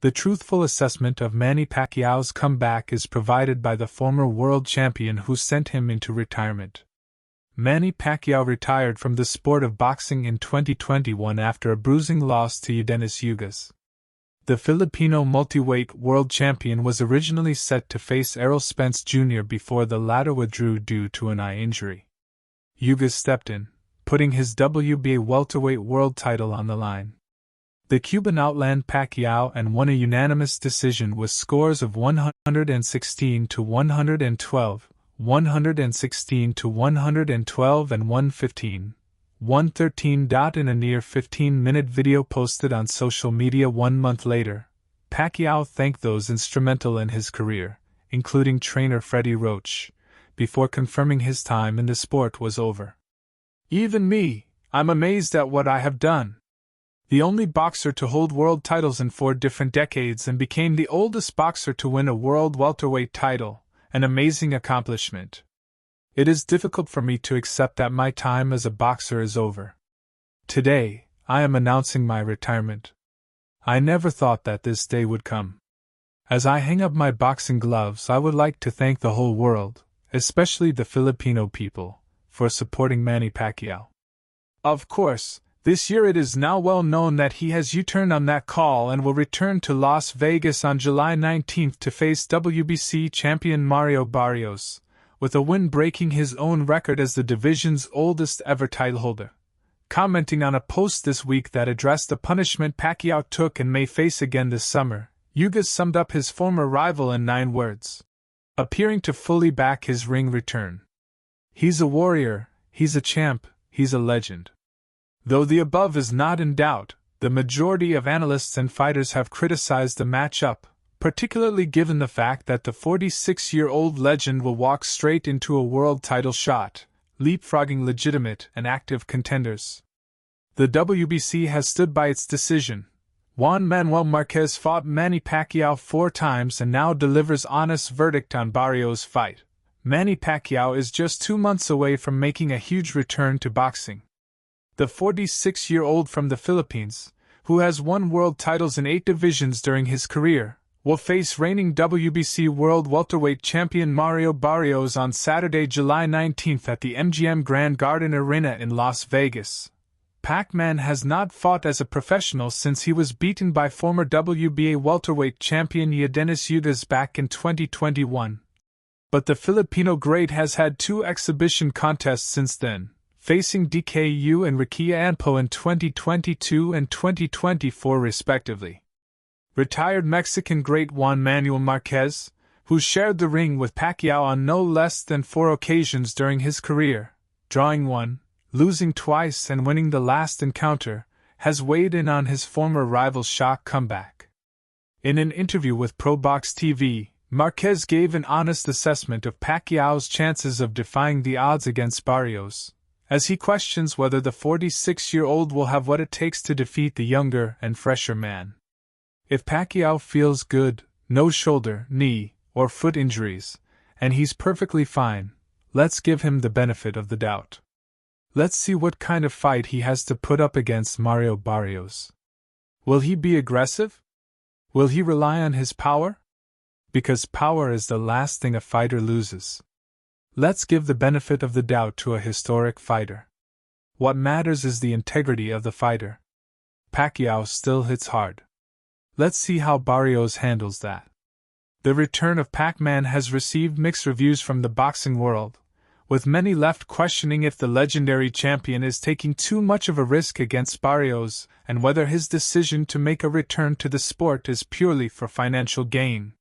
The truthful assessment of Manny Pacquiao's comeback is provided by the former world champion who sent him into retirement. Manny Pacquiao retired from the sport of boxing in 2021 after a bruising loss to Yordenis Ugas. The Filipino multi-weight world champion was originally set to face Errol Spence Jr. before the latter withdrew due to an eye injury. Ugas stepped in, putting his WBA welterweight world title on the line. The Cuban outlanded Pacquiao and won a unanimous decision with scores of 116 to 112, 116 to 112 and 115. 113. In a near 15-minute video posted on social media 1 month later, Pacquiao thanked those instrumental in his career, including trainer Freddie Roach, before confirming his time in the sport was over. "Even me, I'm amazed at what I have done. The only boxer to hold world titles in 4 different decades and became the oldest boxer to win a world welterweight title, an amazing accomplishment. It is difficult for me to accept that my time as a boxer is over. Today, I am announcing my retirement. I never thought that this day would come. As I hang up my boxing gloves, I would like to thank the whole world, especially the Filipino people, for supporting Manny Pacquiao. Of course, this year it is now well known that he has U-turned on that call and will return to Las Vegas on July 19 to face WBC champion Mario Barrios, with a win breaking his own record as the division's oldest ever title holder. Commenting on a post this week that addressed the punishment Pacquiao took and may face again this summer, Ugas summed up his former rival in 9 words, appearing to fully back his ring return. "He's a warrior, he's a champ, he's a legend." Though the above is not in doubt, the majority of analysts and fighters have criticized the matchup, particularly given the fact that the 46-year-old legend will walk straight into a world title shot, leapfrogging legitimate and active contenders. The WBC has stood by its decision. Juan Manuel Marquez fought Manny Pacquiao 4 times and now delivers honest verdict on Barrios' fight. Manny Pacquiao is just 2 months away from making a huge return to boxing. The 46-year-old from the Philippines, who has won world titles in 8 divisions during his career, will face reigning WBC World Welterweight Champion Mario Barrios on Saturday, July 19 at the MGM Grand Garden Arena in Las Vegas. Pac-Man has not fought as a professional since he was beaten by former WBA welterweight champion Yordenis Ugas back in 2021. But the Filipino great has had 2 exhibition contests since then, facing DKU and Ricky Anpo in 2022 and 2024 respectively. Retired Mexican great Juan Manuel Marquez, who shared the ring with Pacquiao on no less than 4 occasions during his career, drawing 1, losing twice and winning the last encounter, has weighed in on his former rival's shock comeback. In an interview with ProBox TV, Marquez gave an honest assessment of Pacquiao's chances of defying the odds against Barrios, as he questions whether the 46-year-old will have what it takes to defeat the younger and fresher man. If Pacquiao feels good, no shoulder, knee, or foot injuries, and he's perfectly fine, let's give him the benefit of the doubt. Let's see what kind of fight he has to put up against Mario Barrios. Will he be aggressive? Will he rely on his power? Because power is the last thing a fighter loses. Let's give the benefit of the doubt to a historic fighter. What matters is the integrity of the fighter. Pacquiao still hits hard. Let's see how Barrios handles that. The return of Pac-Man has received mixed reviews from the boxing world, with many left questioning if the legendary champion is taking too much of a risk against Barrios and whether his decision to make a return to the sport is purely for financial gain.